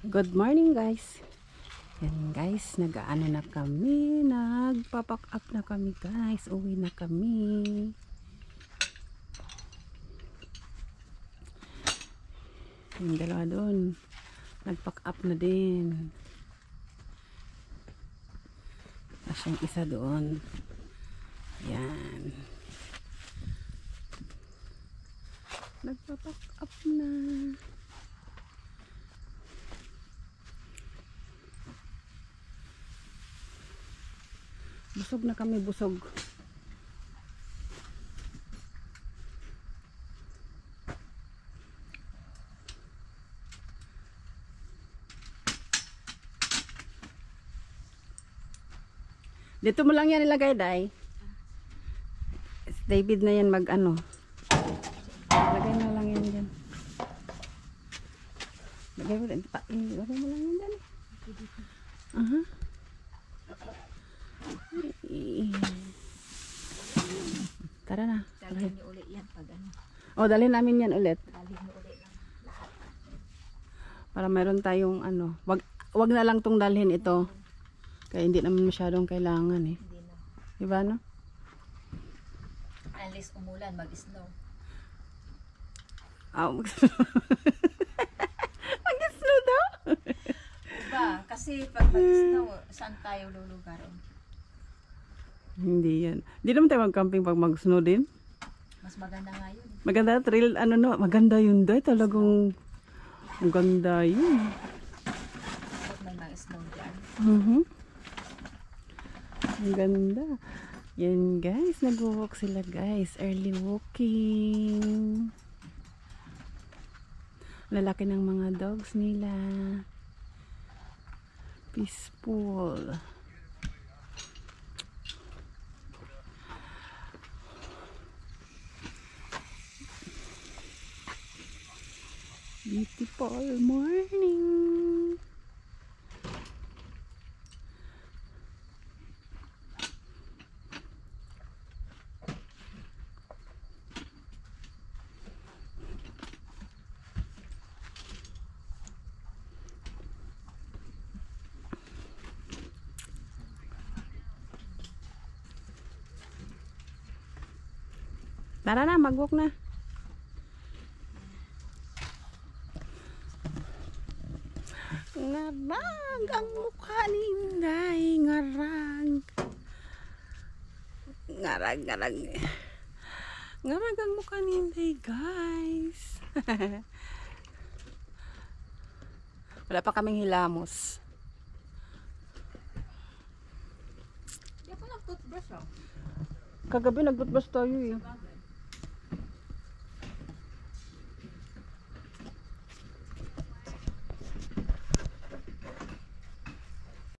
Good morning guys. Yan guys, nag-aano na kami, nagpapack up na kami guys, uwi na kami. Yung dalawa doon, nagpack up na din. Tapos yung isa doon. Yan. Nagpapack up na. Busog na kami, busog. Dito mo lang yan ilagay, Day. David na yan mag-ano. Lagay mo lang yan dyan. Lagay mo lang yan dyan. Tara na. Dalhin niyo ulit yan pag ano. O, dalhin namin yan ulit. Dalhin niyo ulit lang lahat. Para meron tayong ano. Wag na lang tong dalhin ito. Kaya hindi naman masyadong kailangan eh. Hindi na. Diba no? Unless umulan, mag-snow. Mag-snow daw? Diba? Kasi pag mag-snow, saan tayo lulugaron? Hindi yan. Hindi naman tayo mag-camping pag mag-snow din. Mas maganda nga yun. Maganda trail, ano no, maganda yun daw. Talagang maganda yun. Pag may mag-snow dyan. Ang ganda. Yan guys, nag-walk sila guys. Early walking. Lalaki ng mga dogs nila. Peaceful. Beautiful morning. Tara na, mag-walk na. Ngarag ang mukha ni Inday. Ngarag. Ngarag, ngarag. Ngarag ang mukha ni Inday, guys. Wala pa kaming hilamos. Hindi ako nag-toothbrush oh. Kagabi nag-toothbrush tayo eh.